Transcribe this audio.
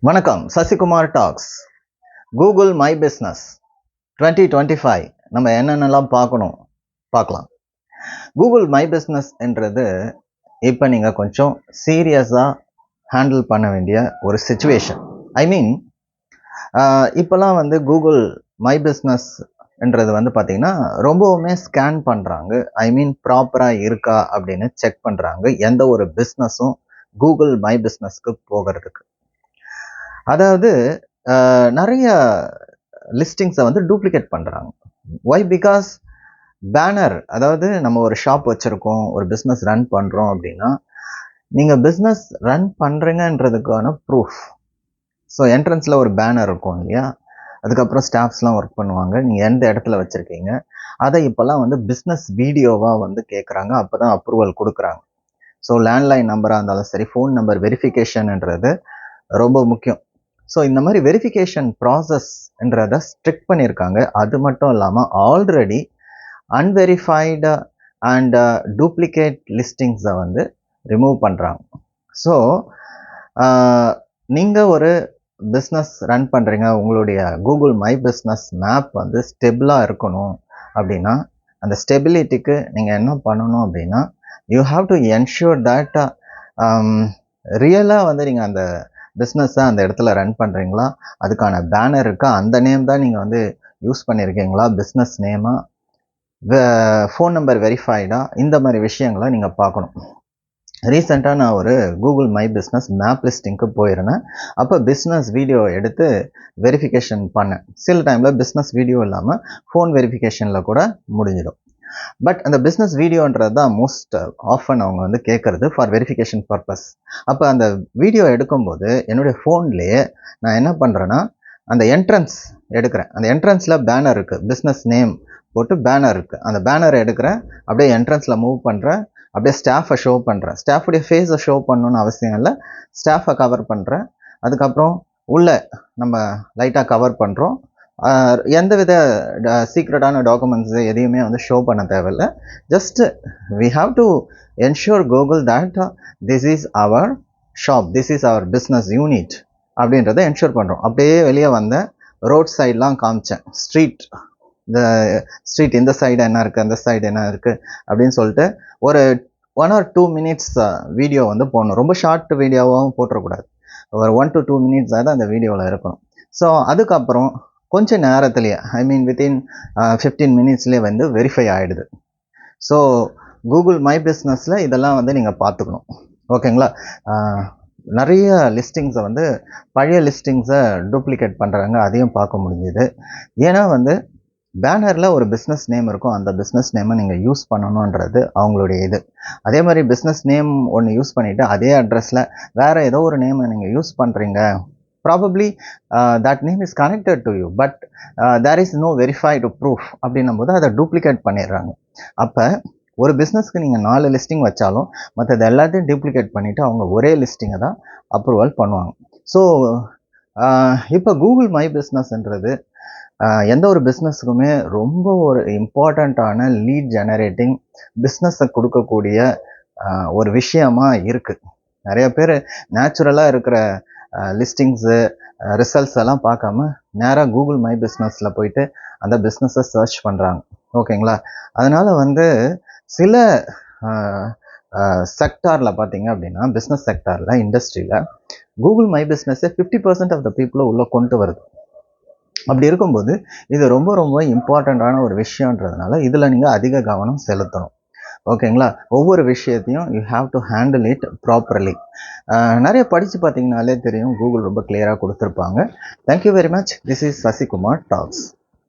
வணக்கம். Sasikumar talks. Google my business 2025 நம்ம என்னென்னலாம் பார்க்கலாம். கூகுள் மை பிஸ்னஸ் என்றது இப்போ நீங்கள் கொஞ்சம் சீரியஸாக ஹேண்டில் பண்ண வேண்டிய ஒரு சிச்சுவேஷன். இப்போலாம் கூகுள் மை பிஸ்னஸ் என்றது பார்த்தீங்கன்னா ரொம்பவுமே ஸ்கேன் பண்ணுறாங்க. ப்ராப்பராக இருக்கா அப்படின்னு செக் பண்ணுறாங்க எந்த ஒரு பிஸ்னஸும் கூகுள் மை பிஸ்னஸ்க்கு போகிறதுக்கு. அதாவது நிறைய லிஸ்டிங்ஸை டூப்ளிகேட் பண்ணுறாங்க. ஒய்? பிகாஸ் பேனர், அதாவது நம்ம ஒரு ஷாப் வச்சுருக்கோம், ஒரு பிஸ்னஸ் ரன் பண்ணுறோம் அப்படின்னா நீங்கள் பிஸ்னஸ் ரன் பண்ணுறீங்கன்றதுக்கான ப்ரூஃப். ஸோ என்ட்ரன்ஸில் ஒரு பேனர் இருக்கும் இல்லையா, அதுக்கப்புறம் ஸ்டாஃப்ஸ்லாம் ஒர்க் பண்ணுவாங்க, நீங்கள் எந்த இடத்துல வச்சுருக்கீங்க, அதை இப்போல்லாம் பிஸ்னஸ் வீடியோவாக கேட்குறாங்க. அப்போ தான் அப்ரூவல் கொடுக்குறாங்க. ஸோ லேண்ட்லைன் நம்பராக இருந்தாலும் சரி, ஃபோன் நம்பர் வெரிஃபிகேஷன்ன்றது ரொம்ப முக்கியம். ஸோ இந்த மாதிரி வெரிஃபிகேஷன் ப்ராசஸ்ன்றதை ஸ்ட்ரிக்ட் பண்ணியிருக்காங்க. அது மட்டும் இல்லாமல் ஆல்ரெடி அன்வெரிஃபைடு அண்ட் டூப்ளிகேட் லிஸ்டிங்ஸை ரிமூவ் பண்ணுறாங்க. ஸோ நீங்கள் ஒரு பிஸ்னஸ் ரன் பண்ணுறீங்க, உங்களுடைய கூகுள் மை பிஸ்னஸ் மேப் ஸ்டெபிளாக இருக்கணும் அப்படின்னா அந்த ஸ்டெபிலிட்டிக்கு நீங்கள் என்ன பண்ணணும் அப்படின்னா, you have to ensure that ரியலாக நீங்கள் அந்த பிஸ்னஸை அந்த இடத்துல ரன் பண்ணுறீங்களா, அதுக்கான பேனர் இருக்கா, அந்த நேம் தான் நீங்கள் யூஸ் பண்ணியிருக்கீங்களா, பிஸ்னஸ் நேமாக, ஃபோன் நம்பர் வெரிஃபைடா, இந்த மாதிரி விஷயங்களை நீங்கள் பார்க்கணும். ரீசெண்டாக நான் ஒரு கூகுள் மை பிஸ்னஸ் மேப் லிஸ்டிங்க்கு போயிருந்தேன். அப்போ பிஸ்னஸ் வீடியோ எடுத்து வெரிஃபிகேஷன் பண்ணேன். சில டைமில் பிஸ்னஸ் வீடியோ இல்லாமல் ஃபோன் வெரிஃபிகேஷனில் கூட முடிஞ்சிடும். பட் அந்த பிஸ்னஸ் வீடியோன்றது தான் மோஸ்ட் ஆஃபன் அவங்க கேட்குறது ஃபார் வெரிஃபிகேஷன் பர்பஸ். அப்போ அந்த வீடியோ எடுக்கும்போது என்னுடைய ஃபோன்லேயே நான் என்ன பண்ணுறேன்னா, அந்த என்ட்ரன்ஸ் எடுக்கிறேன். அந்த என்ட்ரன்ஸில் பேனர் இருக்குது, பிஸ்னஸ் நேம் போட்டு பேனர் இருக்குது. அந்த பேனரை எடுக்கிறேன், அப்படியே என்ட்ரன்ஸில் மூவ் பண்ணுறேன், அப்படியே ஸ்டாஃபை ஷோ பண்ணுறேன். ஸ்டாஃபுடைய ஃபேஸை ஷோ பண்ணணுன்னு அவசியம் இல்லை, ஸ்டாஃபை கவர் பண்ணுறேன். அதுக்கப்புறம் உள்ளே நம்ம லைட்டாக கவர் பண்ணுறோம். எந்தவித சீக்ரெட்டான டாக்குமெண்ட்ஸு எதையுமே ஷோ பண்ண தேவையில்லை. Just we have to ensure Google that this is our shop, this is our business unit அப்படின்றத என்ஷூர் பண்ணுறோம். அப்படியே வெளியே வந்தேன், ரோட் சைட்லாம் காமிச்சேன், இந்த ஸ்ட்ரீட் இந்த சைடு என்ன இருக்குது, அந்த சைடு என்ன இருக்குது அப்படின்னு சொல்லிட்டு ஒரு 1 or 2 minutes வீடியோ போடணும். ரொம்ப ஷார்ட் வீடியோவாகவும் போட்டுறக்கூடாது, ஒரு 1 to 2 minutes தான் அந்த வீடியோவில் இருக்கணும். ஸோ அதுக்கப்புறம் கொஞ்சம் நேரத்துலேயே வித்தின் 15 minutesலேயே வெரிஃபை ஆகிடுது. ஸோ கூகுள் மை பிஸ்னஸில் இதெல்லாம் நீங்கள் பார்த்துக்கணும். ஓகேங்களா? நிறைய லிஸ்டிங்ஸை பழைய லிஸ்டிங்ஸை டூப்ளிகேட் பண்ணுறாங்க, அதையும் பார்க்க முடிஞ்சுது. ஏன்னா பேனரில் ஒரு பிஸ்னஸ் நேம் இருக்கும், அந்த பிஸ்னஸ் நேமை நீங்கள் யூஸ் பண்ணணுன்றது அவங்களுடைய இது. அதே மாதிரி பிஸ்னஸ் நேம் ஒன்று யூஸ் பண்ணிவிட்டு அதே அட்ரஸில் வேறு ஏதோ ஒரு நேமை நீங்கள் யூஸ் பண்ணுறீங்க, probably that name is connected to you, but there is no verified proof அப்படின்னும் போது அதை டூப்ளிகேட் பண்ணிடுறாங்க. அப்போ ஒரு பிஸ்னஸ்க்கு நீங்கள் 4 லிஸ்டிங் வச்சாலும் மற்றது எல்லாத்தையும் டூப்ளிகேட் பண்ணிவிட்டு அவங்க ஒரே லிஸ்டிங்கை தான் அப்ரூவல் பண்ணுவாங்க. ஸோ இப்போ கூகுள் மை பிஸ்னஸ்ன்றது எந்த ஒரு பிஸ்னஸுக்குமே ரொம்ப ஒரு இம்பார்ட்டண்ட்டான லீட் ஜெனரேட்டிங் பிஸ்னஸை கொடுக்கக்கூடிய ஒரு விஷயமா இருக்குது. நிறைய பேர் நேச்சுரலாக இருக்கிற லிஸ்டிங்ஸு ரிசல்ட்ஸ் எல்லாம் பார்க்காம நேராக கூகுள் மை பிஸ்னஸில் போயிட்டு அந்த பிஸ்னஸை சர்ச் பண்ணுறாங்க. ஓகேங்களா? அதனால் சில செக்டாரில் பார்த்தீங்க அப்படின்னா, பிஸ்னஸ் செக்டாரில், இண்டஸ்ட்ரியில் கூகுள் மை பிஸ்னஸை 50% ஆஃப் த பீப்புளை உள்ளே கொண்டு வருது. அப்படி இருக்கும்போது இது ரொம்ப ரொம்ப இம்பார்ட்டண்ட்டான ஒரு விஷயன்றதுனால இதில் நீங்கள் அதிக கவனம் செலுத்தணும். ஓகேங்களா? ஒவ்வொரு விஷயத்தையும் you have to handle it properly. நிறைய படித்து பார்த்தீங்கனாலே தெரியும், கூகுள் ரொம்ப கிளியராக கொடுத்துருப்பாங்க. Thank you very much. This is Sasikumar tax.